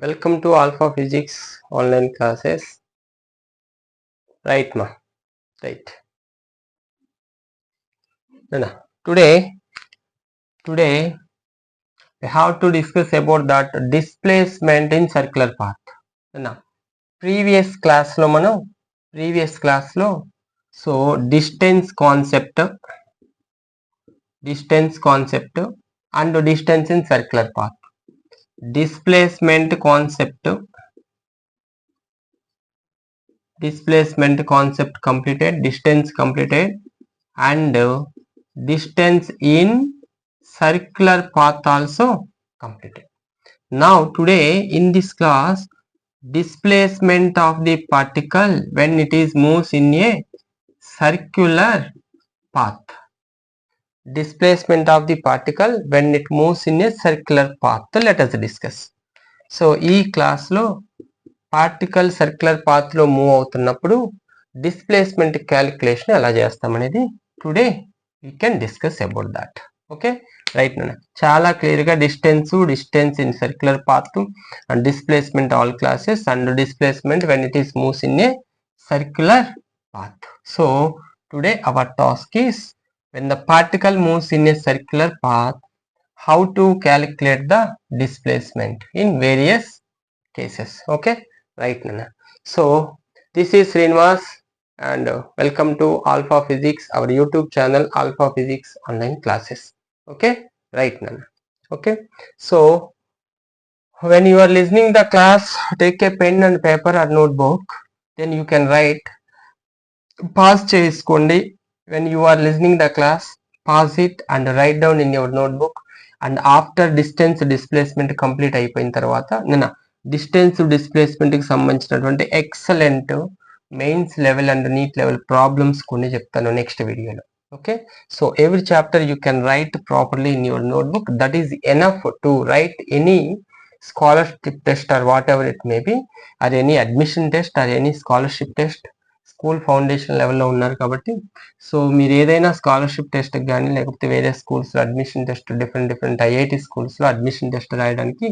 Welcome to Alpha Physics online classes. Right, ma. Right. Nana. Today we have to discuss about that displacement in circular path. Nana. Previous class lo so distance concept and distance in circular path. Displacement concept completed, distance completed, and distance in circular path also completed. Now today in this class, displacement of the particle when it is moves in a circular path. Displacement of the particle when it moves in a circular path. So let us discuss. So ఈ class లో particle circular path లో move అవుతున్నప్పుడు displacement calculation ఎలా చేస్తామనేది today we can discuss about that. Okay right నాన్న, చాలా clear గా distance in circular path and displacement all classes and displacement when it is moves in a circular path. So today our task is when the particle moves in a circular path, how to calculate the displacement in various cases. Okay, right Nana. So this is Srinivas and welcome to Alpha Physics, our YouTube channel Alpha Physics online classes. Okay, right Nana. Okay, so when you are listening the class, take a pen and paper or notebook, then you can write. Pause చేసుకోండి. When you are listening the class, pause it and write down in your notebook. And after distance displacement complete అయిపోయిన తర్వాత నేను distance displacement కి సంబంధించినటువంటి excellent mains level and NEET level problems కొన్ని చెప్తాను next వీడియోలో. Okay, so every chapter you can write properly in your notebook. That is enough to write any scholarship test or whatever it may be, or any admission test or any scholarship test. School foundation లెవెల్లో ఉన్నారు కాబట్టి so మీరు ఏదైనా scholarship test కానీ లేకపోతే వేరే స్కూల్స్లో admission test, different IIT స్కూల్స్లో అడ్మిషన్ టెస్ట్ రాయడానికి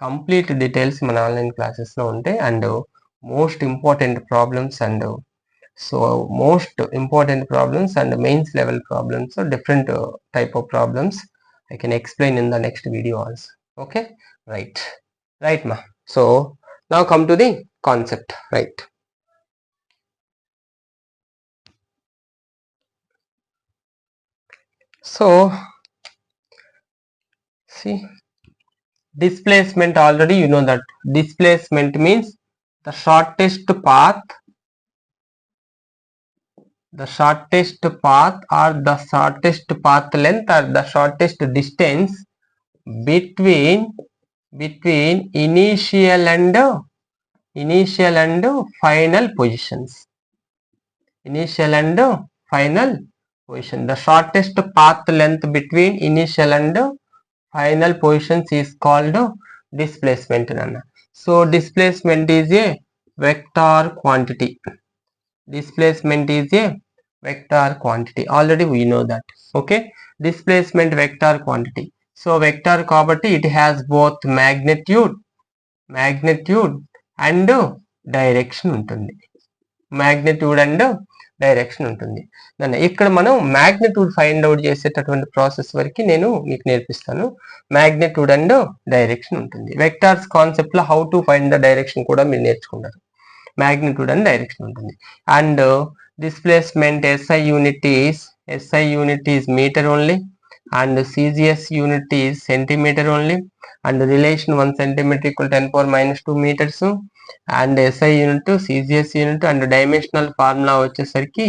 కంప్లీట్ డీటెయిల్స్ మన ఆన్లైన్ క్లాసెస్లో ఉంటాయి. And most important problems and mains level problems, different type of problems I can explain in the next video also. Okay, right ma. So now come to the concept, right? So see, displacement, already you know that displacement means the shortest path or the shortest path length or the shortest distance between initial and final positions. The shortest path length between initial and final positions is called displacement. So displacement is a vector quantity. Already we know that. Okay, displacement vector quantity. So vector కాబట్టి it has both magnitude and direction ఉంటుంది. ఇక్కడ మనం magnitude find out చేసేటటువంటి process వరకు నేను మీకు నేర్పిస్తాను. Magnitude and direction ఉంటుంది. వెక్టార్స్ కాన్సెప్ట్ లో how to find the direction కూడా మీరు నేర్చుకుంటారు. మ్యాగ్నిట్యూడ్ అండ్ డైరెక్షన్ ఉంటుంది. And displacement SI unit is meter only, and CGS unit is centimeter only, and relation 1 centimeter equal 10 power minus 2 meters, and SI unit, CGS unit and dimensional formula వచ్చేసరికి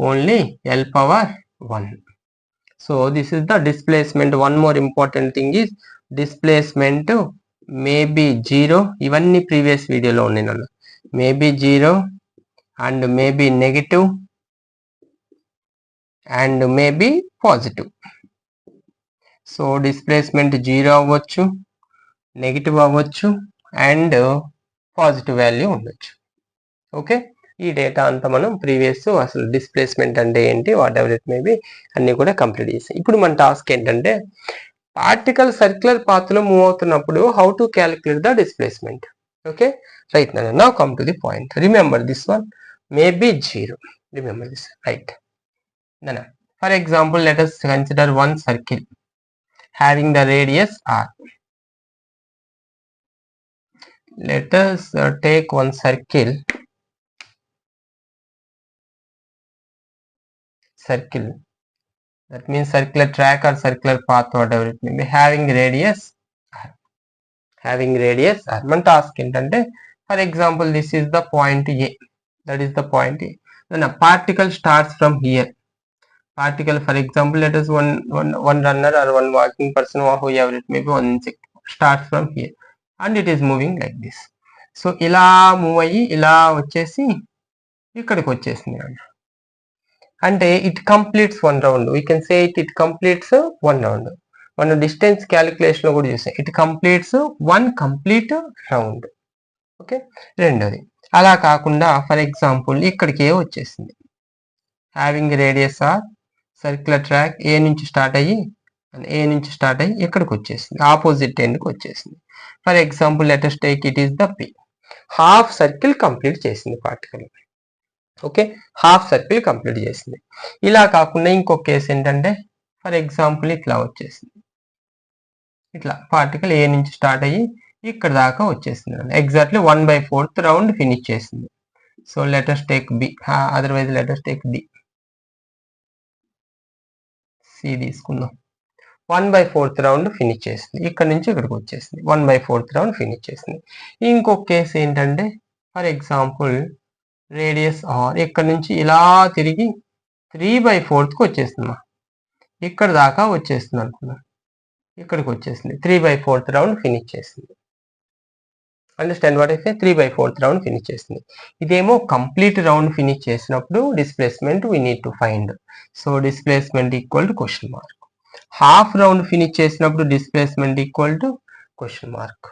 only L power 1. So this is the displacement. One more important thing is displacement may be 0. ఇవన్నీ previous వీడియోలో ఉన్నాయి. may be 0 and may be negative and may be positive. So displacement 0 అవ్వచ్చు, negative అవ్వచ్చు and positive value ఉండొచ్చు. Okay, ఈ data అంతా మనం previous అసలు డిస్ప్లేస్మెంట్ అంటే ఏంటి, what ever it may B అన్ని కూడా కంప్లీట్ చేసాం. ఇప్పుడు మన టాస్క్ ఏంటంటే పార్టికల్ సర్క్యులర్ పాత్ లో మూవ్ అవుతున్నప్పుడు how to calculate the displacement. Okay, right. Now come to the point. Remember this one may be 0. Remember this, right? Then, for example, let us consider one circle having the radius r. Let us take one circle that means circular track or circular path, whatever it may be, having radius r. మన task ఏంటంటే, for example this is the point A, that is the point A. Then a particle starts from here. Particle, for example, let us one runner or one walking person or whoever it may be, one insect starts from here and it is moving like this. So ఇలా move అయ్యి ఇలా వచ్చేసి ఇక్కడికి వచ్చేసింది అంటే it completes one round. We can say it completes one round. మనం distance calculation లో కూడా చూసాం, it completes one complete round. Okay, రెండోది అలా కాకుండా ఫర్ ఎగ్జాంపుల్ ఇక్కడికే వచ్చేసింది. Having radius R circular track A నుంచి స్టార్ట్ అయ్యి ఇక్కడికి వచ్చేసింది, ఆపోజిట్ ఎండ్కి వచ్చేసింది. For example let us take it is the P. Half circle complete చేసింది particle. Okay, half circle complete చేసింది. ఇలా కాకుండా ఇంకొక కేసు ఏంటంటే, ఫర్ ఎగ్జాంపుల్ ఇట్లా వచ్చేసింది, ఇట్లా పార్టికల్ ఏ నుంచి స్టార్ట్ అయ్యి ఇక్కడ దాకా వచ్చేసింది. ఎగ్జాక్ట్లీ 1/4 రౌండ్ ఫినిష్ చేసింది. So let us take B, otherwise let us take D. C తీసుకుందాం. 1/4 రౌండ్ ఫినిష్ చేసింది, ఇక్కడ నుంచి ఇక్కడికి వచ్చేసింది. 1/4 రౌండ్ ఫినిష్ చేసింది. ఇంకొక కేసు ఏంటంటే, ఫర్ ఎగ్జాంపుల్ రేడియస్ ఆర్ ఇక్కడ నుంచి ఇలా తిరిగి 3/4కి వచ్చేసింది. ఇక్కడ దాకా వచ్చేస్తుంది అనుకున్నాం, ఇక్కడికి వచ్చేసింది. 3/4 రౌండ్ ఫినిష్ చేసింది. అండర్స్టాండ్ వాట్ అయితే 3/4 రౌండ్ ఫినిష్ చేసింది. ఇదేమో కంప్లీట్ రౌండ్ ఫినిష్ చేసినప్పుడు displacement we need to find. So displacement equal to question mark. Half round finish చేసినప్పుడు displacement equal to question mark.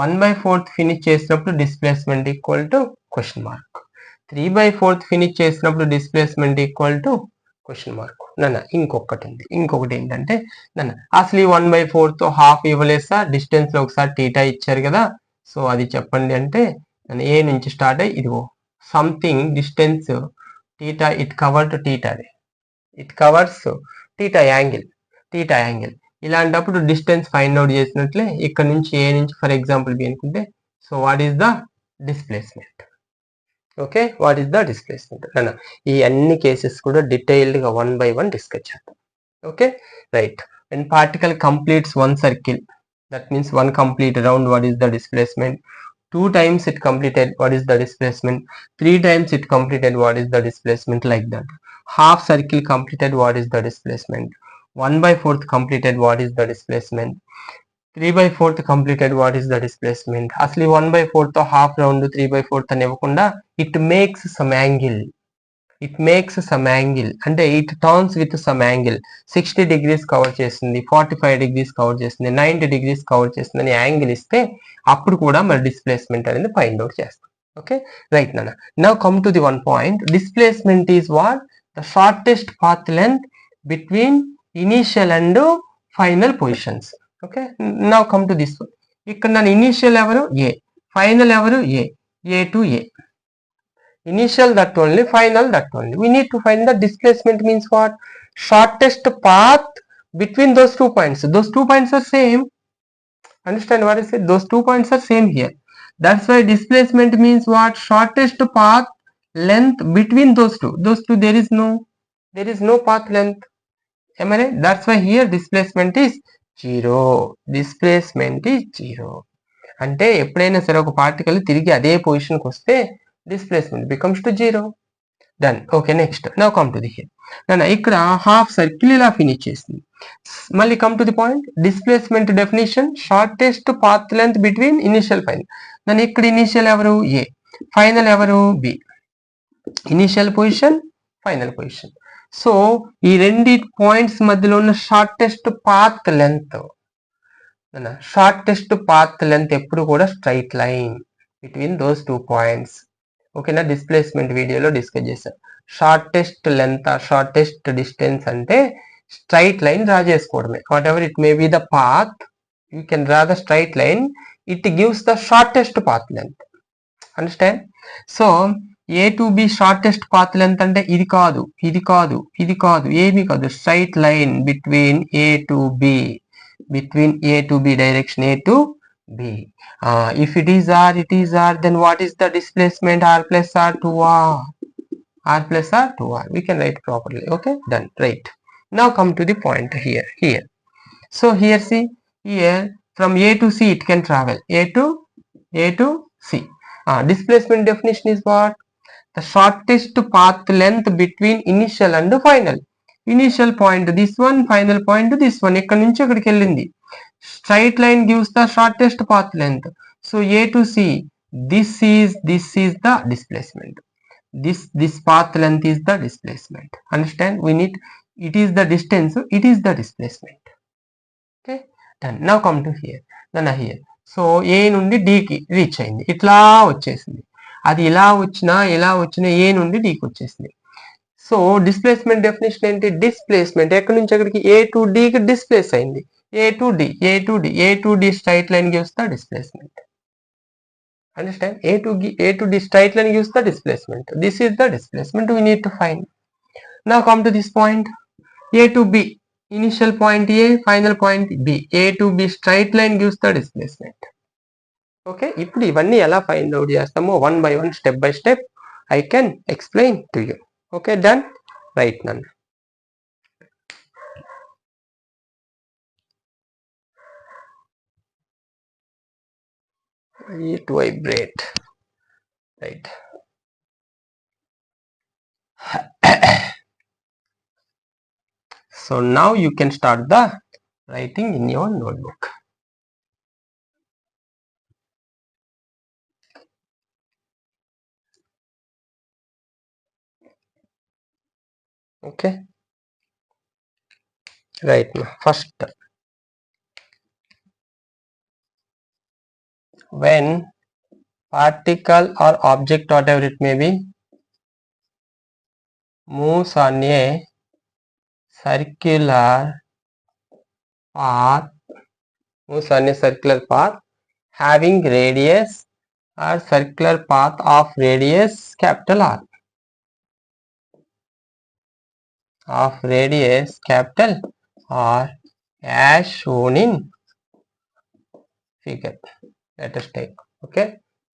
1/4 finish చేసినప్పుడు displacement equal to question mark. 3/4 finish చేసినప్పుడు displacement equal to question mark. ఇంకొకటి ఏంటంటే అసలు ఈ 1/4తో half ఇవ్వలేదు sir, distance లో ఒకసారి టీటా ఇచ్చారు కదా, సో అది చెప్పండి అంటే ఏ నుంచి స్టార్ట్ అయ్యి ఇదిగో something distance theta, it covered theta, it covers theta angle. ఇలాంటప్పుడు డిస్టెన్స్ ఫైండ్ అవుట్ చేసినట్లే ఇక్కడ నుంచి ఏ నుంచి ఫర్ ఎగ్జాంపుల్ బి అనుకుంటే, so what is the displacement. Okay, what is the displacement. ఈ అన్ని కేసెస్ కూడా డీటెయిల్డ్ గా 1 by 1 డిస్కస్ చేద్దాం. Okay, right. And particle completes one circle, that means one complete round, what is the displacement? 2 times it completed, what is the displacement? 3 times it completed, what is the displacement? Like that. Half circle completed, what is the displacement? 1/4 completed, what is the displacement? 3/4 completed, what is the displacement? Asli 1/4 తో half round 3/4 అని ఇవ్వకుండా it makes some angle. అంటే it turns with some angle. 60 degrees cover చేస్తుంది, 45 degrees cover చేస్తుంది, 90 degrees cover చేస్తుంది అని angle ఇస్తే అప్పుడు కూడా మరి డిస్ప్లేస్మెంట్ అనేది ఫైండ్ అవుట్ చేస్తాం. ఓకే, రైట్ నాన్న. Now come to the one point. Displacement is what? The shortest path length between initial and final positions. Okay, now come to this one. ఇక్కడ నన్ను ఇనీషియల్ ఎవరు? ఏ. ఫైనల్ ఎవరు? A to A. Initial that only, final that only. We need to find the displacement means what? Shortest path between those 2 points. Those 2 points are same. Understand what I said? Those 2 points are same here. That's why displacement means what? Shortest path length between those two. Those two there is no path length. Am I right? That's why here displacement is 0. Displacement is 0. అంటే ఎప్పుడైనా సరే ఒక particle తిరిగి అదే పొజిషన్కి వస్తే displacement becomes to 0. Done. Okay, next. Now come to the here. ఇక్కడ half circle ఇలా ఫినిష్ చేసింది. మళ్ళీ come to the point. Displacement definition shortest path length between initial final. ఇక్కడ ఇనిషియల్ ఎవరు? ఏ. ఫైనల్ ఎవరు? B. Initial position, final position. So ఈ రెండు points మధ్యలో ఉన్న షార్టెస్ట్ పాత్ లెంత్ ఎప్పుడు కూడా straight line between those 2 points. ఓకేనా, డిస్ప్లేస్మెంట్ వీడియోలో డిస్కస్ చేశాను. షార్టెస్ట్ లెంత్, షార్టెస్ట్ డిస్టెన్స్ అంటే స్ట్రైట్ లైన్ డ్రా చేసుకోవడమే. What ever it may be the path, you can draw the straight line, it gives the shortest path length. Understand? So A to B shortest path length అంటే ఇది కాదు, ఇది కాదు, ఇది కాదు, ఏమీ కాదు, straight line between A to B, between A to B, direction A to B. If it is R, it is R, then what is the displacement? R plus R to R. R plus R to R. We can write properly. Okay, done. Right. Now come to the point here. So here see, here from A to C it can travel. A to C. Displacement definition is what? The shortest path length between initial and final. Initial point this one, final point this one. ఇక్కడ నుంచి ఇక్కడికి వెళ్ళింది. Straight line gives the shortest path length. So A to C, this is the displacement. This path length is the displacement. Understand? We need, it is the distance, it is the displacement. Okay, done. Now come to here. Then here. So A నుండి D కి reach అయింది, ఇట్లా వచ్చేసింది. అది ఇలా వచ్చినా A నుండి D కి వచ్చేసింది. సో డిస్ప్లేస్మెంట్ డెఫినేషన్ ఏంటి? డిస్ప్లేస్మెంట్ ఎక్కడి నుంచి ఎక్కడికి? ఏ టు డికి డిస్ప్లేస్ అయింది. A to D straight line gives the displacement. Understand? A to D straight line gives the displacement. This is the displacement we need to find. Now come to this point A to B. Initial point A, final point B. A to B straight line gives the displacement. Okay, ఇప్పుడు ఇవన్నీ ఎలా find out చేస్తామో one by one, step by step I can explain to you. Okay, done. Right, none. It vibrate. Right. So now you can start the writing in your notebook. Okay, right. Now first, when particle or object, whatever it may be, moves on a circular path, having radius or circular path of radius capital R, of radius capital R as shown in figure. Let us take. Okay,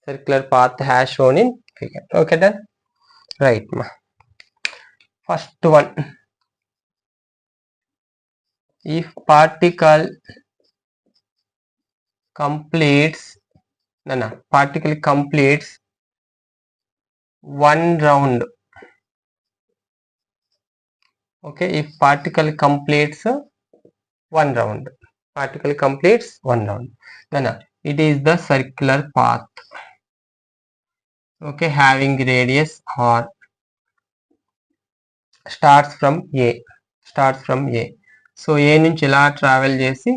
circular path as shown in figure. Okay, done. Right. First one, if particle completes one round. Okay, if particle completes one round, then it is the circular path. Okay, having radius R, starts from A. So A నుంచి ఇలా travel చేసి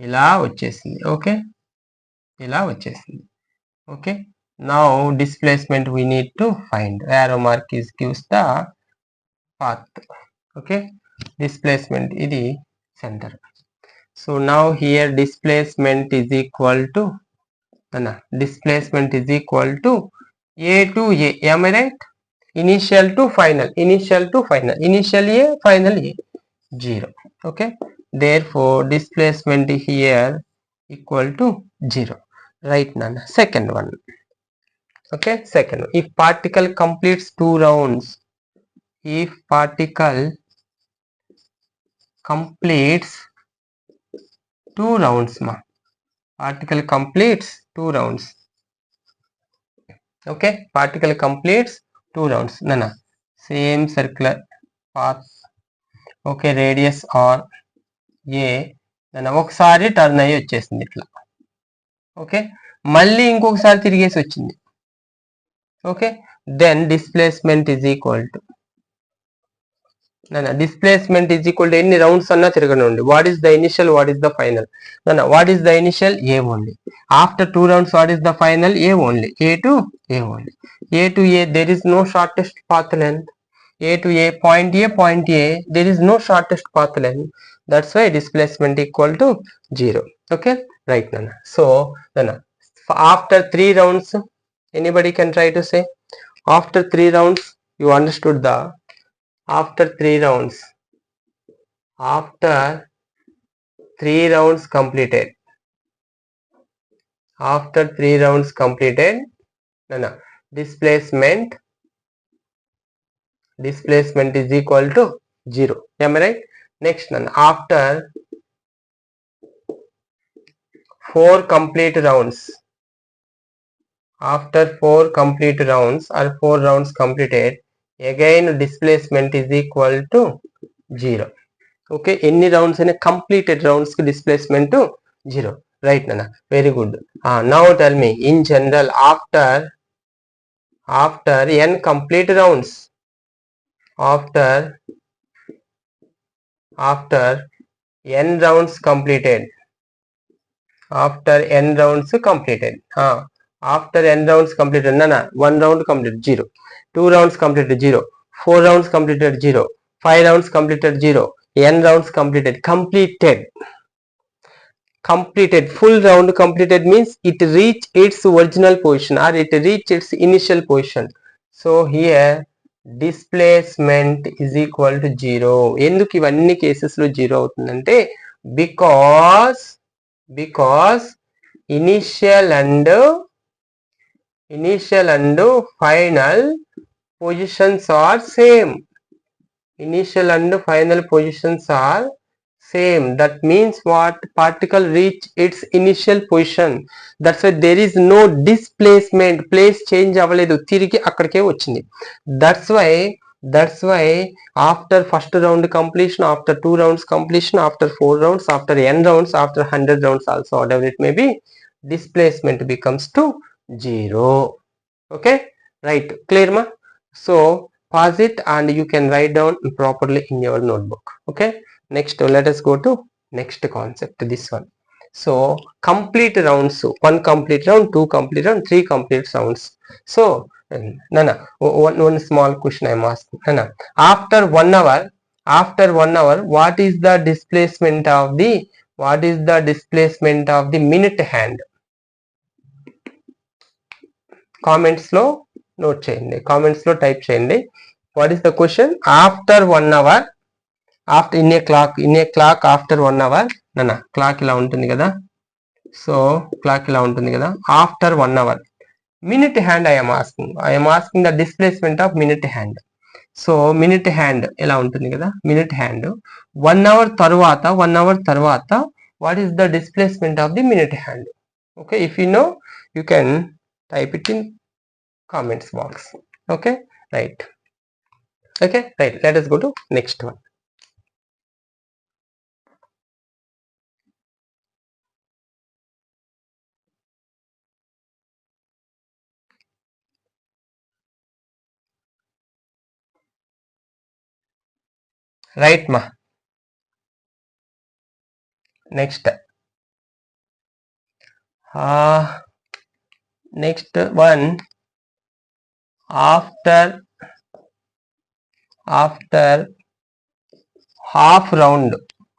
ఇలా వచ్చేసింది. Okay, ఇలా వచ్చేసింది. Okay, now displacement we need to find. Arrow mark gives the path. Okay, displacement ఇది center. So now here displacement is equal to A to A. Am I right? Initial to final. Initial A, final A, 0. Okay, therefore displacement here equal to 0. Right, Nana. Second one. Okay, second one. If particle completes 2 rounds, particle completes 2 rounds. Okay, particle completes 2 rounds. Nana, same circular path. Okay, radius R A. Nana, ఒకసారి turn అయ్యి వచ్చేసింది ఇట్లా. Okay, మళ్ళీ ఇంకొకసారి తిరిగేసి వచ్చింది. Okay, then displacement is equal to ఎన్ని rounds అన్నా తిరగనండి. What is the initial, what is the final? What is the initial? A only. After 2 rounds, what is the final? A only. A to A only. A to A, there is no shortest path length. A to A, point A, there is no shortest path length. That's why displacement equal to 0. Okay, right, Nana. So, Nana, after 3 rounds, anybody can try to say? After 3 rounds, you understood the after 3 rounds. After 3 rounds completed. After 3 rounds completed, Nana, displacement is equal to 0. Am I right? Next, Nana, after 4 complete rounds. After 4 complete rounds or 4 rounds completed, again displacement is equal to 0. Okay, any rounds in a completed rounds displacement to 0. Right, Nana? Very good. Now tell me, in general, after n complete rounds, after n rounds completed, after n rounds completed, after n rounds completed, Nana, 1 round completed 0, 2 rounds completed 0, 4 rounds completed 0, 5 rounds completed 0, n rounds completed, full round completed means it reached its original position or it reached its initial position. So here displacement is equal to 0. ఎందుకు ఇవన్నీ cases లో 0 అవుతుందంటే because initial and final positions are same. Initial and final positions are same. That means what? Particle reach its initial position. That's why there is no displacement. Place change అవ్వలేదు, తిరిగి అక్కడికే వచ్చింది. That's why after first round completion, after 2 rounds completion, after 4 rounds, after n rounds, after 100 rounds also, whatever it may be, displacement becomes to 0. Okay, right, clear ma? So pause it and you can write down properly in your notebook. Okay, next let us go to next concept, this one. So complete rounds, 1 complete round, 2 complete round, 3 complete rounds. So Nana, one small question I am asking, Nana, after 1 hour, what is the displacement of the minute hand? Comments లో note చేయండి, comments లో type చేయండి. What is the question? After 1 hour, after in a clock after 1 hour, నాన్న clock ఇలా ఉంటుంది కదా, so clock ఇలా ఉంటుంది కదా, after 1 hour minute hand I'm asking the displacement of minute hand. So minute hand ఎలా ఉంటుంది కదా, మినిట్ హ్యాండ్ 1 అవర్ తర్వాత what is the displacement of the minute hand? Okay, if you know you can type it in comments box. Okay, right. Let us go to next one. Right ma. Next one, after half round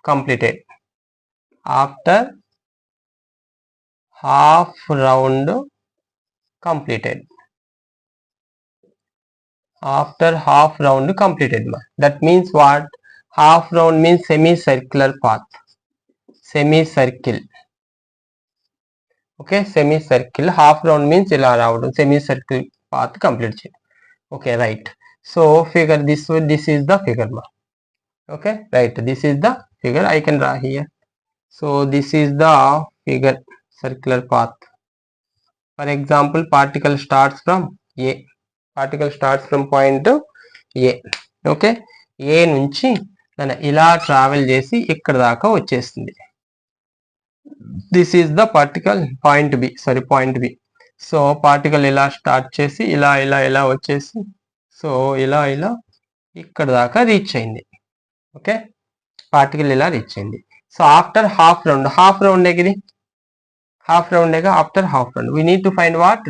completed, after half round completed, that means what? Half round means semicircular path, semicircle. Okay, semicircle, half round means ఇలా రావడం, semicircle path complete చేయండి. Okay, right. So figure this is the figure ma. Okay, right, this is the figure I can draw here. So this is the figure, circular path. For example, particle starts from point A. Okay, A నుంచి ఇలా travel చేసి ఇక్కడ దాకా వచ్చేస్తుంది. This is the particle point B. So particle ఇలా start చేసి ఇలా వచ్చేసి, సో ఇలా ఇక్కడ దాకా రీచ్ అయింది. ఓకే, పార్టికల్ ఇలా రీచ్ అయింది. So after half round after half round we need to find what?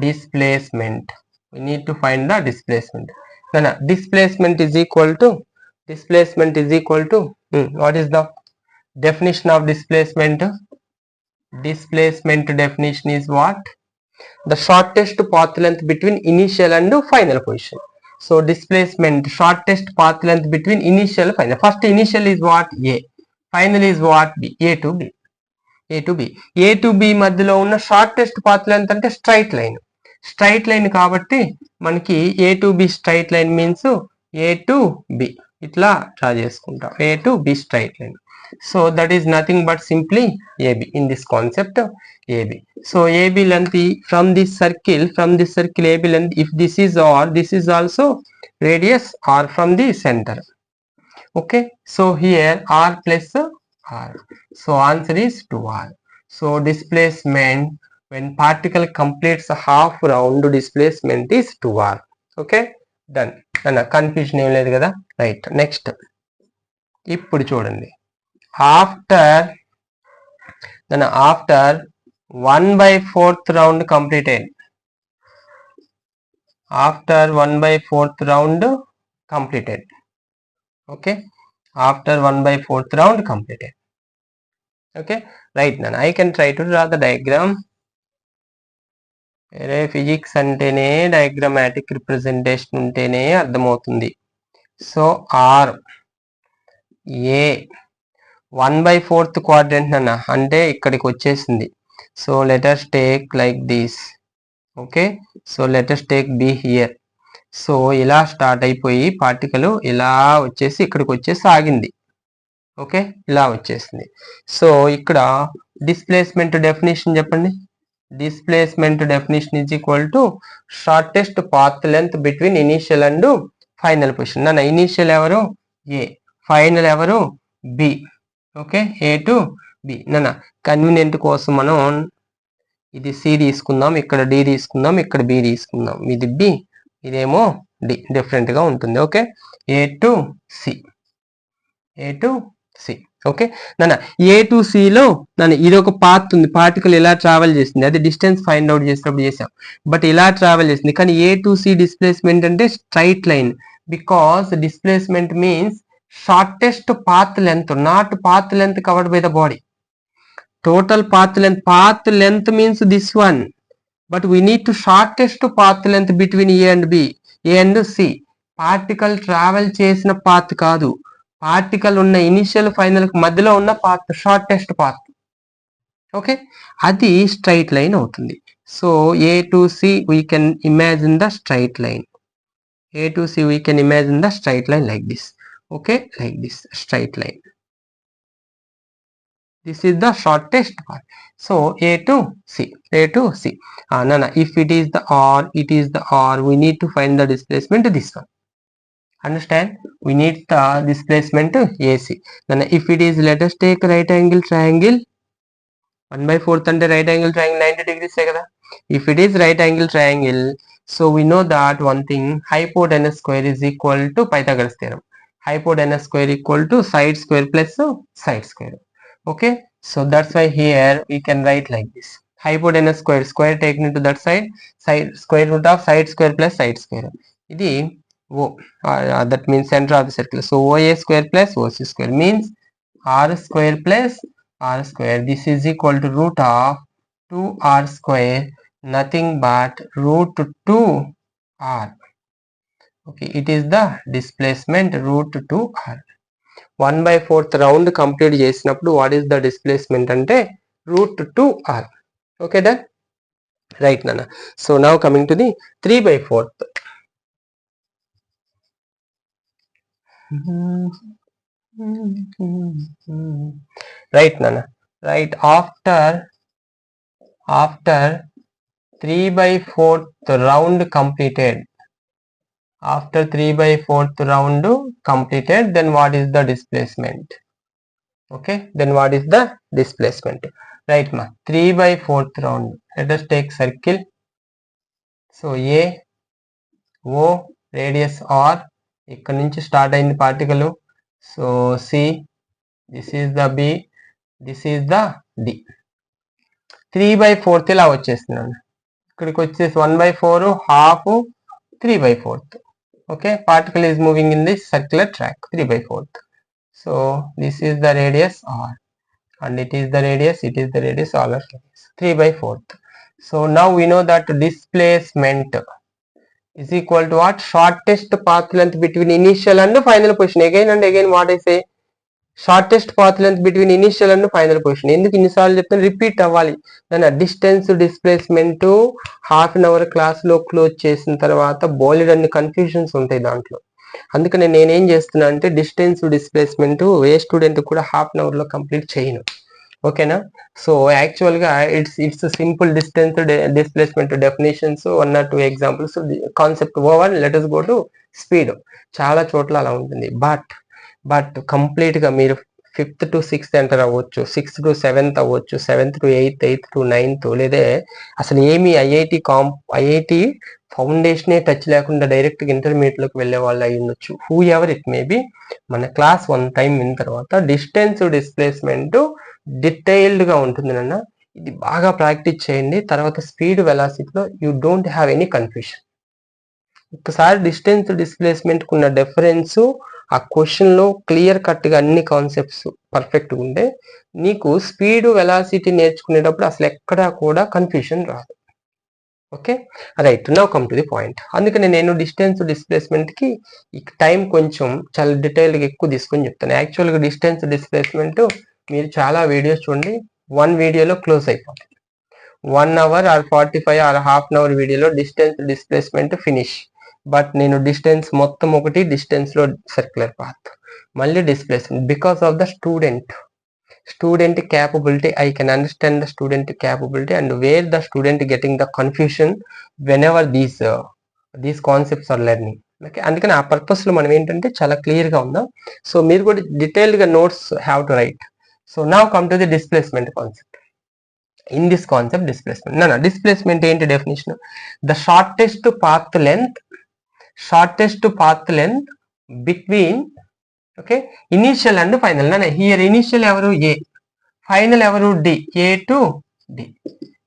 Displacement. we need to find the displacement. Then displacement is equal to what is the definition of displacement? Displacement definition is what? The shortest path length between initial and final position. So displacement, shortest path length between initial and final. First initial is what? A. Final is what? B. A to B. A to B. A to B మధ్యలో ఉన్న shortest path length అంటే straight line. Straight line కాబట్టి మనకి A to B straight line means A to B ఇట్లా draw చేసుకుంటాం. A to B straight line. So that is nothing but simply AB in this concept AB. So AB length from this circle AB length, if this is R, this is also radius R from the center. Okay, so here R plus R. So answer is 2R. So displacement when particle completes a half round, displacement is 2R. Okay, done. Confusion ఏం లేదు కదా, right. Next ఇప్పుడు చూడండి, after 1/4 round completed, after 1/4 round completed, okay, after 1/4 round completed, okay, right. Now I can try to draw the diagram. Physics అంటేనే diagrammatic representation ఉంటేనే అర్థమవుతుంది. So are A 1/4 quadrant అన్న అంటే ఇక్కడికి వచ్చేసింది. So letters take like this. Okay, so letters take be here. So ఇలా start అయిపోయి particle ఇలా వచ్చేసి ఇక్కడికి వచ్చేసి ఆగింది. ఓకే, ఇలా వచ్చేసింది. సో ఇక్కడ డిస్ప్లేస్మెంట్ డెఫినేషన్ చెప్పండి. Displacement definition is equal to shortest path length between initial and final position. నా ఇనీషియల్ ఎవరు? ఏ. ఫైనల్ ఎవరు? B. Okay, A to B. నా కన్వీనియంట్ కోసం మనం ఇది సి తీసుకుందాం, ఇక్కడ డి తీసుకుందాం, ఇక్కడ బి తీసుకుందాం. ఇది బి, ఇదేమో డి, డిఫరెంట్ గా ఉంటుంది. Okay, A to C, A to C. Okay నాన్న, ఏ టు సిలో నన్ను ఇది ఒక పాత్ ఉంది, పార్టికల్ ఇలా ట్రావెల్ చేసింది, అది డిస్టెన్స్ ఫైండ్ అవుట్ చేసినప్పుడు చేసాం. బట్ ఇలా ట్రావెల్ చేసింది. కానీ ఏ టు సి డిస్ప్లేస్మెంట్ అంటే straight line, because displacement means shortest path length, not path length covered by the body. Total path length means this one, but we need to shortest path length between A and B, A and C. Particle travel చేసిన path కాదు, particle ఉన్న initial final మధ్యలో ఉన్న path, shortest path. Okay, అది straight line అవుతుంది. So A to C we can imagine the straight line. A to C we can imagine the straight line like this. Okay, like this straight line. This is the shortest path. So A to C, A to C. No, if it is the R, it is the R. We need to find the displacement this one. Understand? We need the displacement AC. Then if it is, let us take right angle triangle. 1/4 and right angle triangle 90 degrees. If it is right angle triangle, so we know that one thing, hypotenuse square is equal to Pythagoras theorem. Hypotenuse square equal to side square plus side square. Okay, so that's why here we can write like this. Hypotenuse square taken into that side, square root of side square plus side square. Idi O, that means center of the circle. So OA square plus OC square means R square plus R square. This is equal to root of 2R square, nothing but root 2R. Okay, it is the displacement root 2R. 1/4 round complete చేసినప్పుడు what is the displacement అంటే root 2R. Okay, done. Right nana. So now coming to the 3/4. Right nana. Right, after 3/4 round completed, after 3/4 round completed, then what is the displacement? Okay, then what is the displacement? Right ma, 3/4 round. Let us take circle. So A, O, radius R, ఇక్కడ నుంచి start అయింది particle. So C, this is the B, this is the D. 3/4 ఇలా వచ్చేస్తున్నాను. ఇక్కడికి వచ్చేసి 1/4 half 3/4. Okay, particle is moving in this circular track, 3/4. So this is the radius r, and it is the radius, all are 3/4. So now we know that displacement is equal to what? Shortest path length between initial and final position. Again and again what I say, shortest path length between initial and final position. ఎందుకు ఇన్నిసార్లు చెప్తాను, repeat అవ్వాలి. దాని distance displacement half an hour class లో close చేసిన తర్వాత బోలెడ్ అన్ని confusions ఉంటాయి దాంట్లో. అందుకని నేనేం చేస్తున్నా అంటే డిస్టెన్స్ డిస్ప్లేస్మెంట్ ఏ స్టూడెంట్ కూడా హాఫ్ అన్ అవర్ లో కంప్లీట్ చేయను. ఓకేనా? సో యాక్చువల్ గా it's simple distance displacement definitions, 1 or 2 examples, concept over, let us go to speed. చాలా చోట్ల అలా ఉంటుంది. బట్ కంప్లీట్ గా మీరు 5th to 6th ఎంటర్ అవ్వచ్చు, 6th to 7th అవ్వచ్చు, 7th to 8th, 8th to 9th, లేదా అసలు ఏమి ఐఐటి ఫౌండేషనే టచ్ లేకుండా డైరెక్ట్ ఇంటర్మీడియట్ లోకి వెళ్ళే వాళ్ళు అయి ఉండొచ్చు. Who ever it may B, మన క్లాస్ 1 టైం విన్న తర్వాత డిస్టెన్స్ డిస్ప్లేస్మెంట్ డీటెయిల్డ్ గా ఉంటుంది నాన్న. ఇది బాగా ప్రాక్టీస్ చేయండి. తర్వాత స్పీడ్ వెలాసిటీలో you don't have any confusion. ఒకసారి డిస్టెన్స్ డిస్ప్లేస్మెంట్ కున్న డిఫరెన్స్ ఆ క్వశ్చన్ లో క్లియర్ కట్ గా అన్ని కాన్సెప్ట్స్ పర్ఫెక్ట్ గా ఉంటే నీకు స్పీడ్ వెలాసిటీ నేర్చుకునేటప్పుడు అసలు ఎక్కడా కూడా కన్ఫ్యూషన్ రాదు. Okay, right. Now come to the point. అందుకని నేను డిస్టెన్స్ డిస్ప్లేస్మెంట్ కి ఈ టైం కొంచెం చాలా డీటెయిల్డ్ గా ఎక్కువ తీసుకొని చెప్తాను. యాక్చువల్ గా డిస్టెన్స్ డిస్ప్లేస్మెంట్ మీరు చాలా వీడియోస్ చూడండి, 1 వీడియోలో క్లోజ్ అయిపోతుంది. 1 hour or 45 or half an hour వీడియోలో డిస్టెన్స్ డిస్ప్లేస్మెంట్ ఫినిష్. బట్ నేను డిస్టెన్స్ మొత్తం ఒకటి, డిస్టెన్స్ లో సర్క్యులర్ పాత్, మళ్ళీ displacement. Because of the student capability, I can understand the student capability and where the student getting the confusion whenever these concepts are learning. Okay, అందుకని ఆ purpose లో మనం ఏంటంటే చాలా క్లియర్ గా ఉందాం. సో మీరు కూడా డీటెయిల్డ్ గా notes have to right. So now come to the displacement concept. In this concept, displacement. No, displacement ఏంటి definition? The shortest path length between, okay, initial and final. Here initial ఎవరు? A. Final ఎవరు? D. A to D.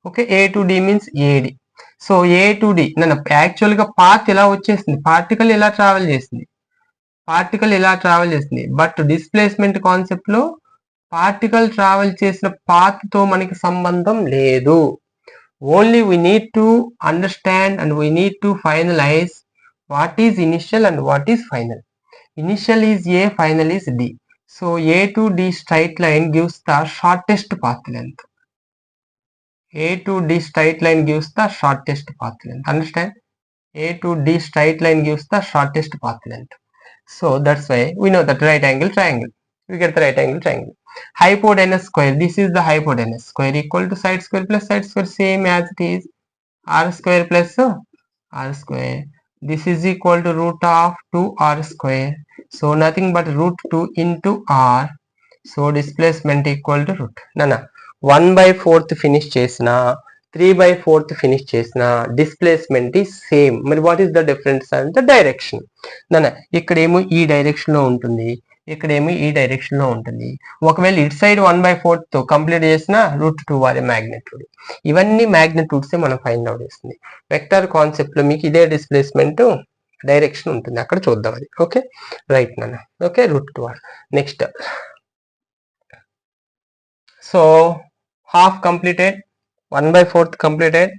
Okay, A to D means AD. So A to D. Actual గా path ఇలా వచ్చేసింది, particle ఇలా travel చేసింది. But displacement concept లో particle travel చేసిన path తో మనకి సంబంధం లేదు. Only we need to understand and we need to finalize what is initial and what is final. Initial is A, final is D. సో A to D straight line gives the shortest path length. A to D straight line gives the shortest path length. Understand? A to D straight line gives the shortest path length. So that's why we know that right angle triangle. We get the right angle triangle. Hypotenuse square. This is the hypotenuse square equal to side square plus side square, same as it is r square plus r square. This is equal to root of 2r square. So nothing but root 2 into r. So displacement equal to root. 1/4 finish chesna, 3/4 finish chesna, displacement is same. But what is the difference? And the direction. ikkademo ee direction lo untundi, ఇక్కడేమో ఈ direction లో ఉంటుంది. ఒకవేళ ఇటు side 1/4 తో complete చేసిన √2 వారి magnitude. ఇవన్నీ మ్యాగ్నిట్యూడ్స్ మనం ఫైండ్ అవుట్ చేస్తుంది. వెక్టర్ కాన్సెప్ట్ లో మీకు ఇదే డిస్ప్లేస్మెంట్ డైరెక్షన్ ఉంటుంది, అక్కడ చూద్దాం అది. ఓకే, రైట్ నాన్న. Okay, √2. Next, so half completed, 1/4 completed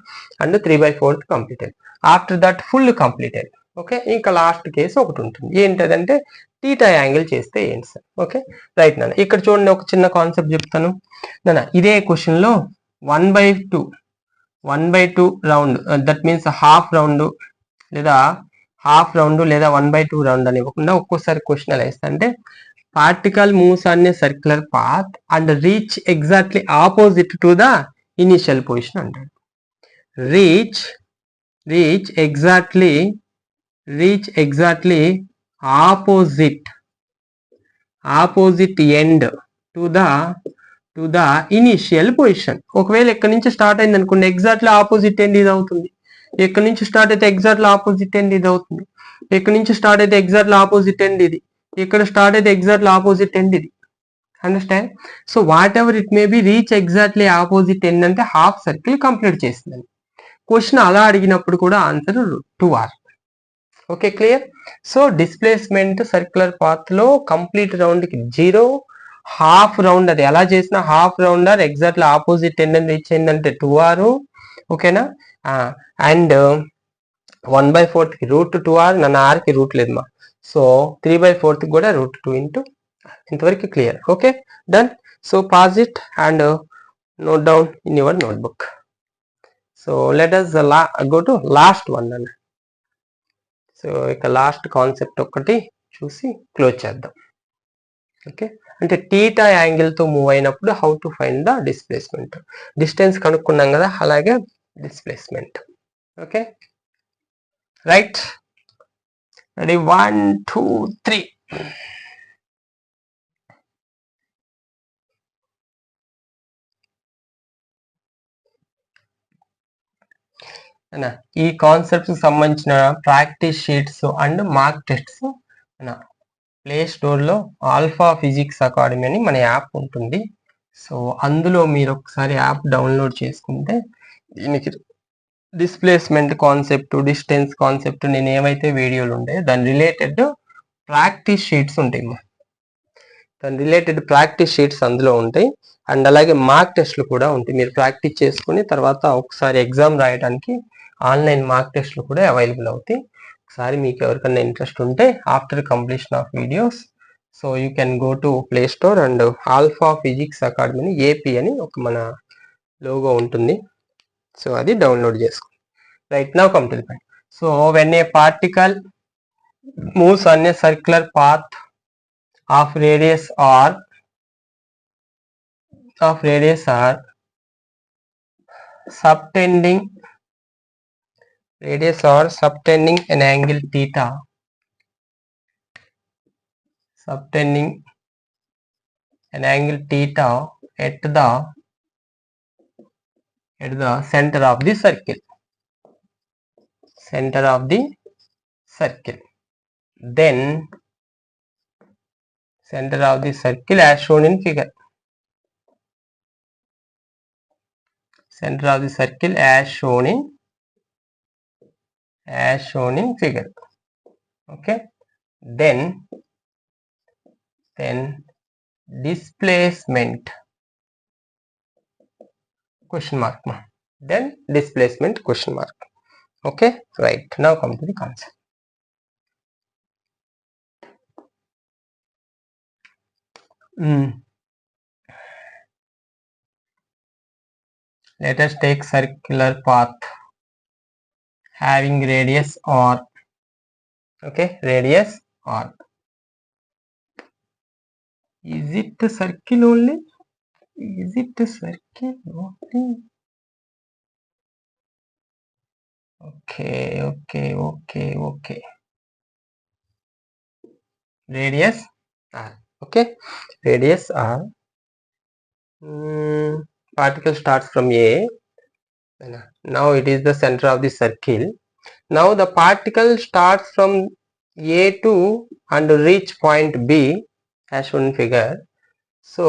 and 3/4 completed. After that full completed. Okay, ఇంకా లాస్ట్ కేసు ఒకటి ఉంటుంది. ఏంటంటే థీటా యాంగిల్ చేస్తే ఏంటి సార్? ఓకే, రైట్ నాన్న. ఇక్కడ చూడండి, ఒక చిన్న కాన్సెప్ట్ చెప్తాను నాన్న. ఇదే క్వశ్చన్ లో 1/2 round, that means half round లేదా 1/2 రౌండ్ అని ఇవ్వకుండా ఒక్కోసారి క్వశ్చన్ ఎలా ఇస్తా అంటే, particle moves on a circular path and reach exactly opposite to the initial position అంటాడు. Reach exactly opposite end to the initial position. ఒకవేళ ఇక్కడ నుంచి స్టార్ట్ అయింది అనుకోండి, ఎగ్జాక్ట్లీ ఆపోజిట్ ఎండ్ ఇది అవుతుంది. ఇక్కడ నుంచి స్టార్ట్ అయితే ఎగ్జాక్ట్లీ ఆపోజిట్ ఎండ్ ఇది అవుతుంది. ఇక్కడ నుంచి స్టార్ట్ అయితే ఎగ్జాక్ట్లీ ఆపోజిట్ ఎండ్ ఇది. ఇక్కడ స్టార్ట్ అయితే ఎగ్జాక్ట్లీ ఆపోజిట్ ఎండ్ ఇది. Understand? So whatever it may be, reach exactly opposite end అంటే హాఫ్ సర్కిల్ కంప్లీట్ చేసిందని. క్వశ్చన్ అలా అడిగినప్పుడు కూడా answer 2r. Okay clear. So displacement circular path లో కంప్లీట్ రౌండ్ కి 0, హాఫ్ రౌండ్ అది ఎలా చేసినా half round or exactly opposite end reach అయిందంటే 2r, ఓకేనా. అండ్ 1/4 కి √2r, నన్ను r కి రూట్ లేదు మా, సో 3/4 కి కూడా √2 ఇంటూ, ఇంతవరకు clear. Okay done. So pause it and note down in your notebook. So let us go to last one అన్న. సో ఇక లాస్ట్ కాన్సెప్ట్ ఒకటి చూసి క్లోజ్ చేద్దాం. ఓకే, అంటే టీటా యాంగిల్ తో మూవ్ అయినప్పుడు how to find the displacement. Distance కనుక్కున్నాం కదా, అలాగే డిస్ప్లేస్మెంట్. Okay right, ready 1 2 3. ఈ కాన్సెప్ట్స్ సంబంధించిన practice sheets and mark tests play స్టోర్లో ఆల్ఫా ఫిజిక్స్ అకాడమీ అని మన యాప్ ఉంటుంది. సో అందులో మీరు ఒకసారి యాప్ డౌన్లోడ్ చేసుకుంటే దీనికి డిస్ప్లేస్మెంట్ కాన్సెప్ట్, డిస్టెన్స్ కాన్సెప్ట్, నేను ఏవైతే వీడియోలు ఉంటాయో దాని రిలేటెడ్ ప్రాక్టీస్ షీట్స్ ఉంటాయి. దాని రిలేటెడ్ ప్రాక్టీస్ షీట్స్ అందులో ఉంటాయి. అండ్ అలాగే మార్క్ టెస్ట్లు కూడా ఉంటాయి. మీరు ప్రాక్టీస్ చేసుకుని తర్వాత ఒకసారి ఎగ్జామ్ రాయడానికి ఆన్లైన్ మార్క్ టెస్ట్లు కూడా అవైలబుల్ అవుతాయి. ఒకసారి మీకు ఎవరికైనా ఇంట్రెస్ట్ ఉంటే after completion of videos, so you can go to play store and alpha physics academy AP అని ఒక మన లోగో ఉంటుంది. సో అది డౌన్లోడ్ చేసుకోండి. Right now come to the point. So when a particle moves on a circular path of radius r subtending an angle theta, at the center of the circle, then center of the circle as shown in figure. Center of the circle as shown in figure. Okay, then displacement question mark, then displacement question mark. Okay, right, now come to the concept. Let us take circular path having radius r. Okay, radius r. Is it a circle only? Okay. Radius r. Okay, radius r. Particle starts from A. Now it is the center of the circle. Now the particle starts from A2 and reach point B as shown in figure. So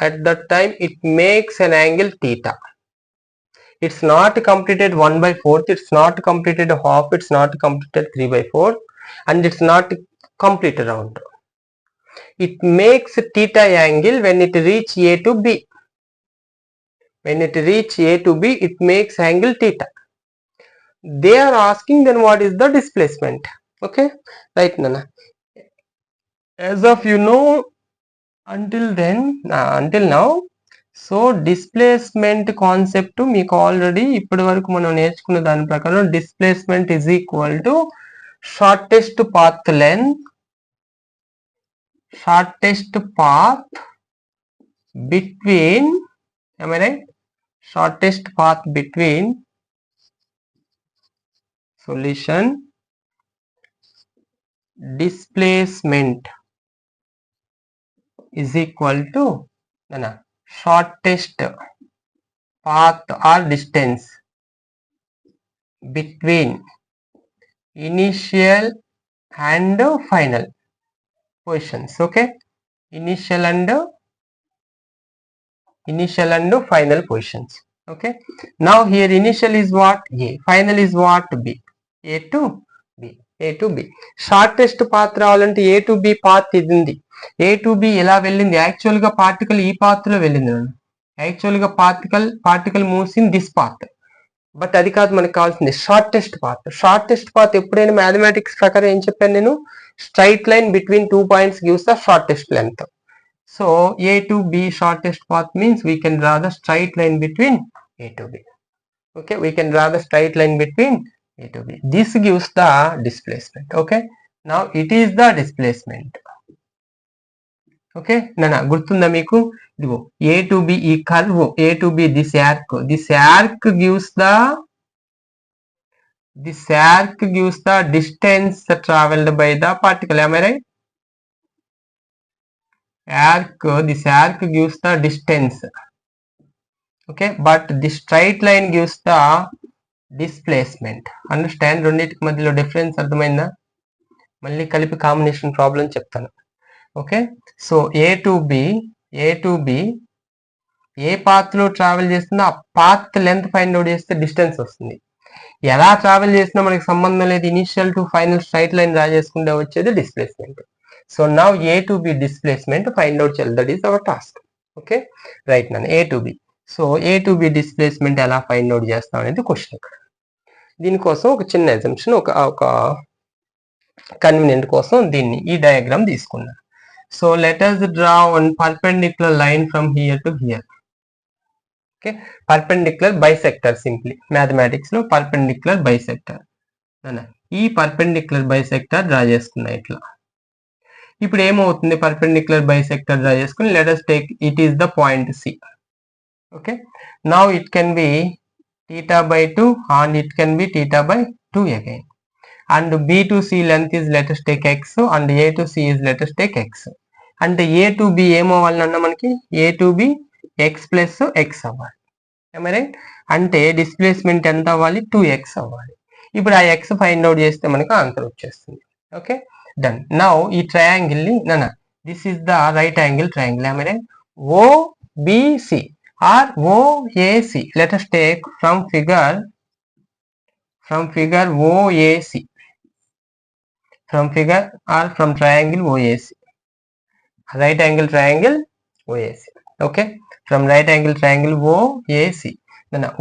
at that time it makes an angle theta. It's not completed 1/4, it's not completed half, it's not completed 3/4, and it's not complete round. It makes theta angle when it reach A to B. When it reach A to B, it makes angle theta. They are asking then what is the displacement. Okay, right Nana. As of you know, until now, so displacement concept మీకు already ఇప్పటి వరకు మనం నేర్చుకున్న దాని ప్రకారం displacement is equal to shortest path between, am I right? Shortest path between solution displacement is equal to shortest path or distance between initial and final positions. Okay, initial and final positions. Okay, now here initial is what? A, final is what? B. A to B. A to B. Shortest path రావాలంటే ఏ to B path ఇది ఉంది. ఏ to B ఎలా వెళ్ళింది? Actual గా particle ఈ path లో వెళ్ళింది. Actual గా particle moves in this path. But అది కాదు మనకు కావాల్సింది, షార్టెస్ట్ పాత్. షార్టెస్ట్ పాత్ ఎప్పుడైనా మ్యాథమెటిక్స్ ప్రకారం ఏం చెప్పాను నేను? Straight line between 2 points gives the shortest length. So A to B shortest path means we can draw the straight line between A to B. Okay, we can draw the straight line between A to B. This gives the displacement. Okay, now it is the displacement. Okay, nana gurtunda meeku idigo A to B ee curve A to B, this arc gives the distance traveled by the particle. Am I right? This arc gives the distance. Okay, but the straight line gives the displacement. Understand రెండిటికి మధ్యలో difference అర్థమైందా? మళ్ళీ కలిపి combination problem చెప్తాను. Okay, so A to B ఏ path లో travel చేస్తుందో ఆ పాత్ లెంత్ ఫైండ్ అవుట్ చేస్తే డిస్టెన్స్ వస్తుంది. ఎలా ట్రావెల్ చేసినా మనకి సంబంధం లేదు, initial to final straight line draw చేసుకుంటే వచ్చేది displacement. So now A to B displacement find out చేయాలి. That is our task. Okay, right నాన్న, A to B. So A to B displacement ఎలా ఫైండ్ అవుట్ చేస్తాం అనేది question. ఇక్కడ దీనికోసం ఒక చిన్న ఎగ్జాంపుల్, ఒక కన్వీనియంట్ కోసం దీన్ని ఈ డయాగ్రామ్ తీసుకున్నాను. So let us draw one perpendicular line from here to here. Okay, perpendicular bisector. Simply mathematics లో పర్పెండిక్యులర్ బైసెక్టర్. ఈ పర్పెండిక్యులర్ బైసెక్టర్ డ్రా చేసుకున్నా ఇట్లా. ఇప్పుడు ఏమవుతుంది? పర్పెండిక్యులర్ బైసెక్టర్ డ్రా చేసుకుని let us take it is the point C. Okay, now it can be theta by 2 and it can be theta by 2 again. And B to C length is let us take x and A to C is let us take x. అంటే A to B ఏమవ్వాలన్నా మనకి A to B x plus x అవ్వాలి. Am I right? అంటే displacement ఎంత అవ్వాలి? 2x అవ్వాలి. ఇప్పుడు ఆ x find out చేస్తే మనకు ఆన్సర్ వచ్చేస్తుంది. Okay, done. నౌ ఈ ట్రయాంగిల్ ని this is the right angle triangle. Am I right? OBC or OAC. Let us take from figure OAC. From figure or from triangle OAC. Right angle triangle OAC. Okay, from right angle triangle OAC.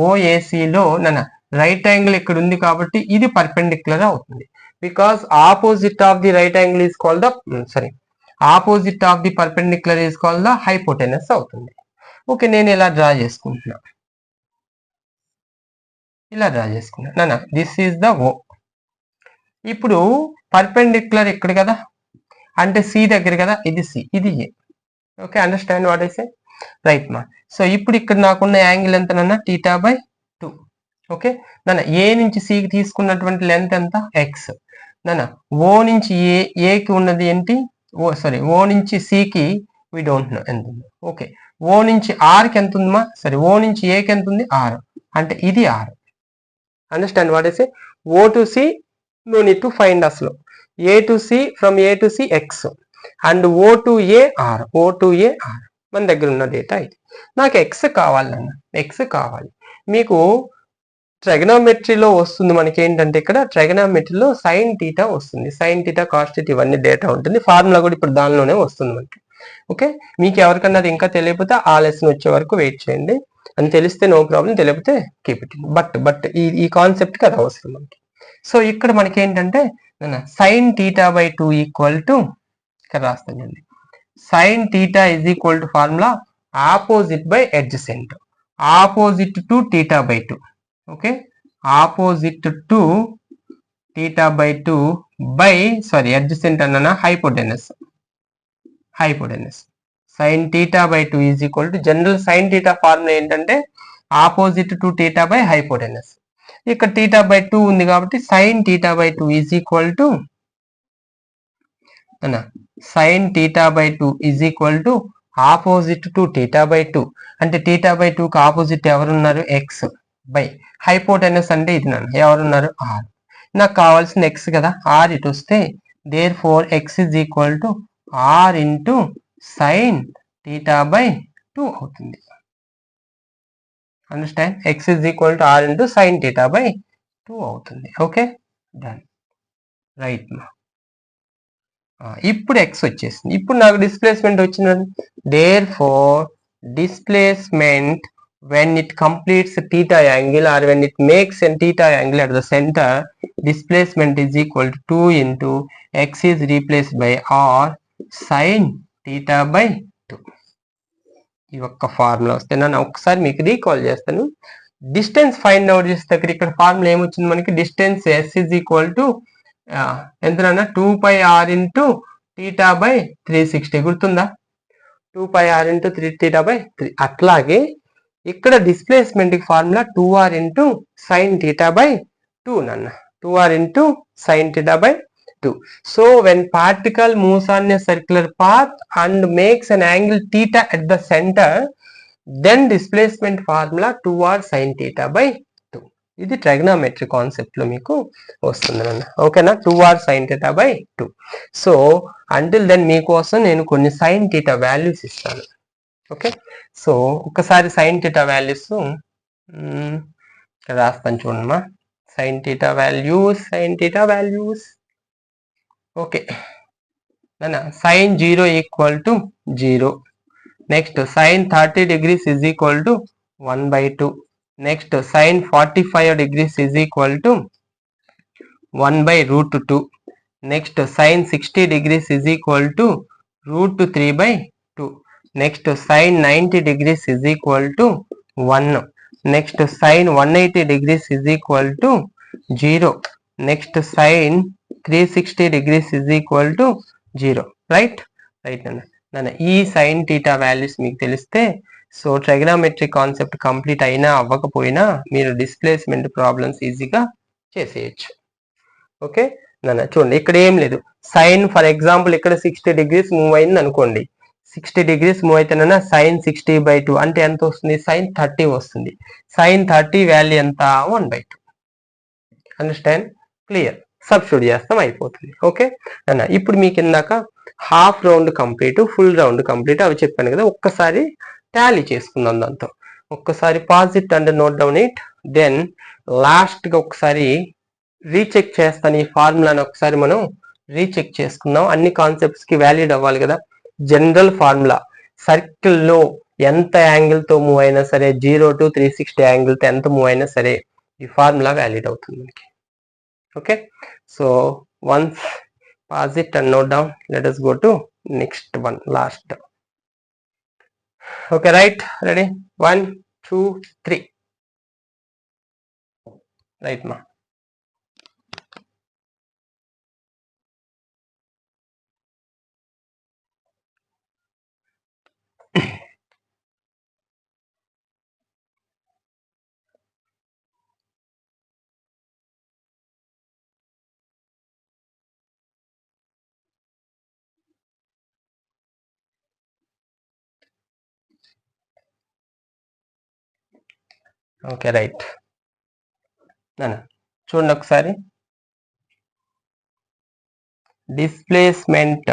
OAC లో right angle ఇక్కడ ఉంది కాబట్టి ఇది perpendicular అవుతుంది. Because opposite of the right angle is called the opposite of the perpendicular is called the hypotenuse అవుతుంది. ఓకే, నేను ఇలా డ్రా చేసుకుంటున్నా. This is the O. ఇప్పుడు పర్పెండిక్యులర్ ఇక్కడ కదా, అంటే సి దగ్గర కదా, ఇది సి, ఇది A. Okay, understand what I say? Right మా. సో ఇప్పుడు ఇక్కడ నాకున్న యాంగిల్ ఎంతనన్నా θ by 2. ఓకే, ఏ నుంచి సికి తీసుకున్నటువంటి లెంత్ ఎంత? ఎక్స్. ఓ నుంచి ఏకి ఉన్నది ఏంటి? ఓ నుంచి సికి వి డోంట్ నో ఎంత ఉంది. ఓకే, ఓ నుంచి ఆర్కి ఎంత ఉందమ్మా? ఓ నుంచి ఏకి ఎంత ఉంది? 6. అంటే ఇది 6. Understand what I say? O to C no need to find అసలు. A to C, from A to C x and O to A R. మన దగ్గర ఉన్న డేటా ఇది. నాకు x కావాలి. మీకు ట్రిగనోమెట్రీలో వస్తుంది. మనకి ఏంటంటే ఇక్కడ ట్రిగనోమెట్రీలో సైన్ థీటా వస్తుంది. సైన్ థీటా, కాస్ థీటా ఇవన్నీ డేటా ఉంటుంది. ఫార్ములా కూడా ఇప్పుడు దానిలోనే వస్తుంది మనకి. ఓకే, మీకు ఎవరికన్నా అది ఇంకా తెలియకపోతే ఆ లెసన్ వచ్చే వరకు వెయిట్ చేయండి. అని తెలిస్తే నో ప్రాబ్లం, తెలియకపోతే కీప్ ఇట్. బట్ ఈ కాన్సెప్ట్కి అది అవసరం మనకి. సో ఇక్కడ మనకి ఏంటంటే sine theta by 2 equal to, ఇక్కడ రాస్తానండి, sine theta is equal to formula opposite by adjacent. Opposite to theta by 2. Okay, opposite to theta by 2 by adjacent అన్న hypotenuse. Sine theta by 2 is equal to, general sine theta formula ఏంటంటే opposite to theta by hypotenuse. ఇక్కడ theta by 2 ఉంది కాబట్టి sign theta by 2 is equal to opposite to theta by 2. అంటే theta by 2 కి opposite ఎవరున్నారు? X by hypotenuse అంటే ఇది ఎవరున్నారు? ఆర్. నాకు కావాల్సిన ఎక్స్ కదా, ఆర్ ఇటు వస్తే therefore x is equal to r into sine theta by 2 అవుతుంది. Understand? x is equal to r into sin theta by 2 అవుతుంది. Okay, done. రైట్ మా. ఇప్పుడు ఎక్స్ వచ్చేసింది. ఇప్పుడు నాకు డిస్ప్లేస్మెంట్ వచ్చిందండి. Therefore displacement when it completes a theta angle or when it makes a theta angle at the center, displacement is equal to 2 into x is replaced by r sin theta by 2. ఈ ఒక్క formula వస్తే నన్ను ఒకసారి మీకు recall చేస్తాను. Distance find out చేస్తే ఇక్కడ formula ఏమొచ్చింది మనకి, distance s is equal to ఎంతనన్నా 2πr into theta by 360 గుర్తుందా, 2πr into 3 theta by 3. అట్లాగే ఇక్కడ displacement formula 2r into sin theta by 2 నన్న, 2r into sin theta by 2. So when particle moves on a circular path and makes an angle theta at the center, then displacement formula 2r sin theta by 2. ఇది trigonometry concept లో మీకు వస్తుంది అన్న. ఓకేనా, 2r sin theta by 2. So until then మీకోసం నేను కొన్ని sin theta values ఇస్తాను. ఓకే, సో ఒకసారి sin theta వాల్యూస్ రాస్తాను చూడమ్మా. sin theta వాల్యూస్ ఓకే నాన్న, sin 0 equal to 0. Next sin 30 degrees is equal to 1/2. Next sin 45 degrees is equal to 1/√2. Next sin 60 degrees is equal to √3/2. Next sin 90 degrees is equal to 1. Next sin 180 degrees is equal to 0. Next sin 360 degrees is equal to 0. Right నాన్న. ఈ sin theta values మీకు తెలిస్తే so trigonometry concept complete అయినా అవ్వకపోయినా మీరు displacement problems ఈజీగా చేసేయచ్చు. Okay నాన్న, చూడండి ఇక్కడ ఏం లేదు. సైన్ ఫర్ ఎగ్జాంపుల్ ఇక్కడ 60 degrees మూవ్ అయింది అనుకోండి, 60 degrees మూవ్ అయితేనన్నా sin 60/2 అంటే ఎంత వస్తుంది, sin 30 వస్తుంది. sin 30 వాల్యూ ఎంత, 1/2. Understand, clear. సబ్స్టిట్యూట్ చేస్తాం అయిపోతుంది. ఓకే అన్న, ఇప్పుడు మీకు ఇందాక half round complete, full round complete అవి చెప్పాను కదా, ఒక్కసారి టాలీ చేసుకుందాం. దాంతో ఒక్కసారి pause it and note down it. Then last గా ఒకసారి రీచెక్ చేస్తాను ఈ ఫార్ములాని, ఒకసారి మనం రీచెక్ చేసుకుందాం. అన్ని కాన్సెప్ట్స్ కి వ్యాలిడ్ అవ్వాలి కదా. జనరల్ ఫార్ములా, సర్కిల్ లో ఎంత యాంగిల్ తో మూవ్ అయినా సరే, 0 to 360 యాంగిల్ తో ఎంత మూవ్ అయినా సరే ఈ ఫార్ములా వ్యాలిడ్ అవుతుంది మనకి. Okay, so once pause it and note down. Let us go to next one, last. Okay right, ready, 1 2 3. Right మా. ఓకే రైట్ నాన్న, చూడండి ఒకసారి. Displacement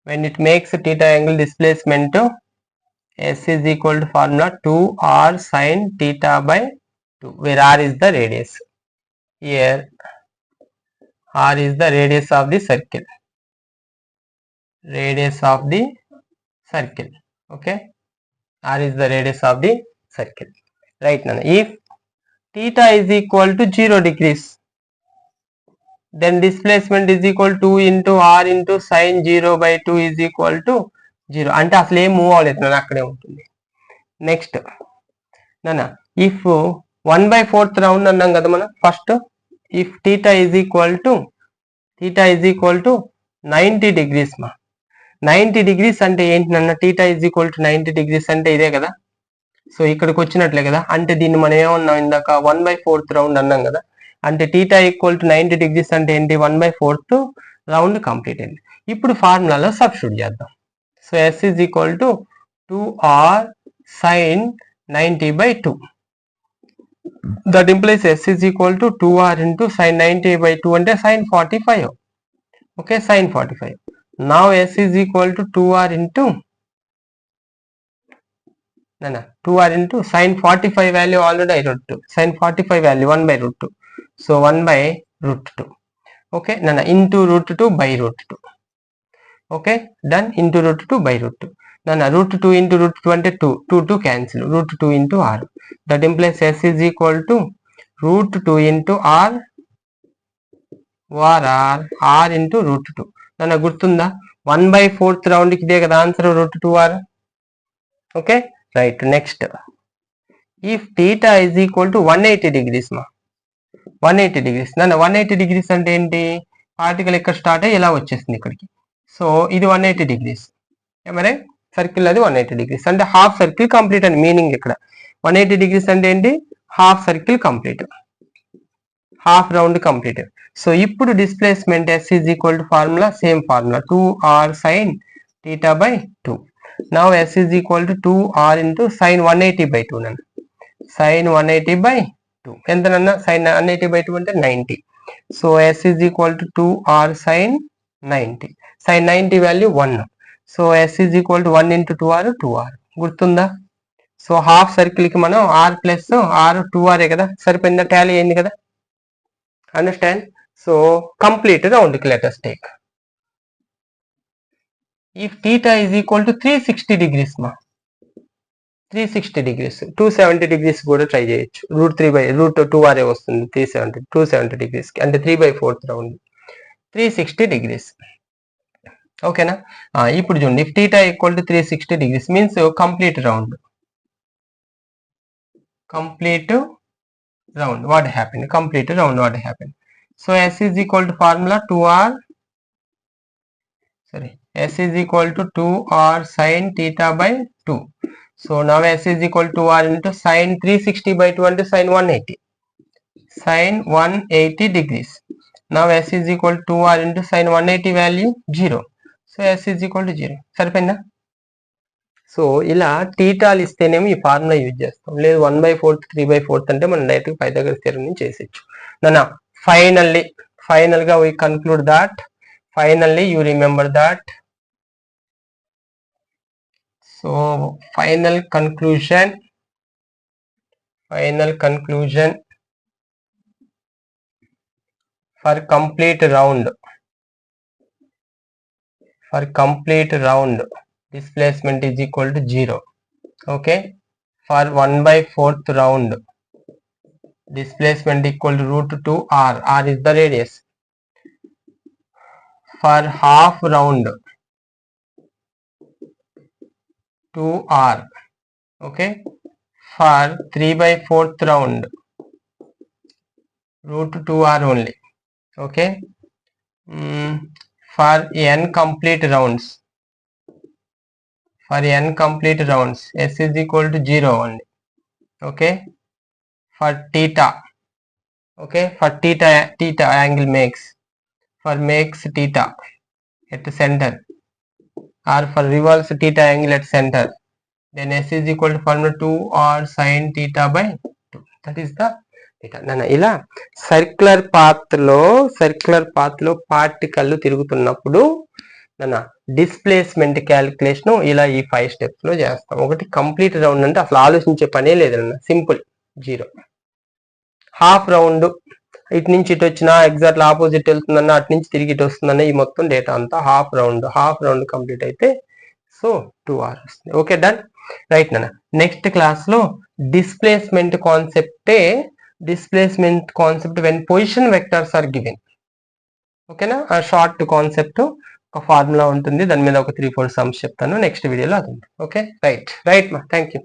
when it makes a theta angle, displacement s is equal to formula 2r sin theta by 2, where r is the radius. Here r is the radius of the circle, okay, r is the radius of the circle. Right now, if theta is equal to 0 degrees, then displacement is equal to 2 into r into sin 0/2 is equal to 0. అంటే అసలు ఏం move అవ్వలేదు నాన్న, అక్కడే ఉంటుంది. Next నాన్న, if 1/4 round అన్నాం కదా మనం first. If theta is equal to 90 degrees మా. 90 degrees అంటే ఏంటి నాన్న, theta is equal to 90 degrees అంటే ఇదే కదా. సో ఇక్కడికి వచ్చినట్లే కదా. అంటే దీన్ని మనం ఏమన్నాం ఇందాక, 1/4 రౌండ్ అన్నాం కదా. అంటే theta ఈక్వల్ టు 90 degrees అంటే ఏంటి, 1/4 రౌండ్ కంప్లీట్ అయింది. ఇప్పుడు ఫార్ములాలో సబ్స్టిట్యూట్ చేద్దాం. So s is equal to 2r sin 90/2. That implies s is equal to 2r into sin 90/2 అంటే sin 45. Okay, sin 45. Now s is equal to 2r into 2r into sin 45 value already I wrote 2. Sin 45 value 1/√2. So 1/√2 √2. Okay నాన్న, into √2 by √2. Okay done, into √2 by √2. నాన్న √2 into √2 అంటే 2 cancel, √2 into r. That implies s is equal to √2 into r r into √2. నాన్న గుర్తుందా, 1/4 రౌండ్కి ఇదే కదా answer, √2r. Okay right. Next, if θ is equal to 180 degrees మా, 180 degrees. నాన్న 180 degrees అంటే ఏంటి, పార్టికల్ ఇక్కడ స్టార్ట్ అయ్యి ఇలా వచ్చేస్తుంది ఇక్కడికి. సో ఇది 180 డిగ్రీస్, మరి సర్కిల్ అది 180 డిగ్రీస్ అంటే హాఫ్ సర్కిల్ కంప్లీట్ అని మీనింగ్. ఇక్కడ 180 డిగ్రీస్ అంటే ఏంటి, half circle complete, half round complete. So ఇప్పుడు displacement s is equal to formula, same formula 2r sin θ by 2. Now s is equal to 2r into sin 180/2 నన్ను, sin 180/2 ఎంత నన్న, sin 180/2 అంటే 90. So s is equal to 2r sin 90. sin 90 value 1. So s is equal to 1 into 2r. గుర్తుందా. So half circle కి మనం r plus r 2r కదా, సరిపోయిందా, tally అయింది కదా. అండర్స్టాండ్. సో కంప్లీట్ రౌండ్ కి let us take. If θ is equal to 360 degrees మా, 360 degrees, 270 degrees కూడా ట్రై చేయొచ్చు. √2r వస్తుంది 270 డిగ్రీస్ కి, అంటే 3/4 రౌండ్, 360 డిగ్రీస్. ఓకేనా. ఇప్పుడు చూడండి, if θ equal to 360 degrees means complete round, what happened, complete round what happened. So s is equal to formula 2r, s is equal to 2r sin θ by 2. So now s is equal to 2r into sin 360/2 అంటే sin 180 degrees. Now s is equal to 2r into sin 180 value 0. So s is equal to 0. సరిపోయిందా. So ఇలా టీటాలు ఇస్తేనేమో ఈ formula use చేస్తాం, లేదు 1/4 3/4 అంటే మనం direct Pythagoras theorem నుంచి చేసేయచ్చు. నాన్న ఫైనల్ గా we conclude that, finally you remember that. So final conclusion for complete round displacement is equal to 0. Okay, for 1/4 round displacement equal to √2r, r is the radius. For half round 2r. okay, for 3/4 round √2r only. okay, for n complete rounds s is equal to 0 only. okay, for theta, okay, for theta angle makes theta at the center, or for revolves theta angle at center, then s is equal to formula 2r sin θ by 2. that is the theta. నాన్న ఇలా circular path లో particle తిరుగుతున్నప్పుడు నాన్న displacement calculation ఇలా ఈ 5 steps లో చేస్తాం. ఒకటి కంప్లీట్ రౌండ్ అంటే అసలు ఆలోచించే పనే లేదన్న, సింపుల్ 0. హాఫ్ రౌండ్ ఇటు నుంచి ఇటు వచ్చినా ఎగ్జాక్ట్ ఆపోజిట్ వెళ్తుందన్న, అటు నుంచి తిరిగి ఇటు వస్తుందన్న, ఈ మొత్తం డేటా అంతా హాఫ్ రౌండ్ కంప్లీట్ అయితే సో 2r వస్తుంది. Okay done. రైట్ నాన్న, నెక్స్ట్ క్లాస్ లో displacement concept when position vectors are given. ఓకేనా, ఆ షార్ట్ కాన్సెప్ట్ ఒక ఫార్ములా ఉంటుంది, దాని మీద ఒక 3-4 సమ్స్ చెప్తాను నెక్స్ట్ వీడియోలో. అది ఓకే రైట్ మా, థ్యాంక్ యూ.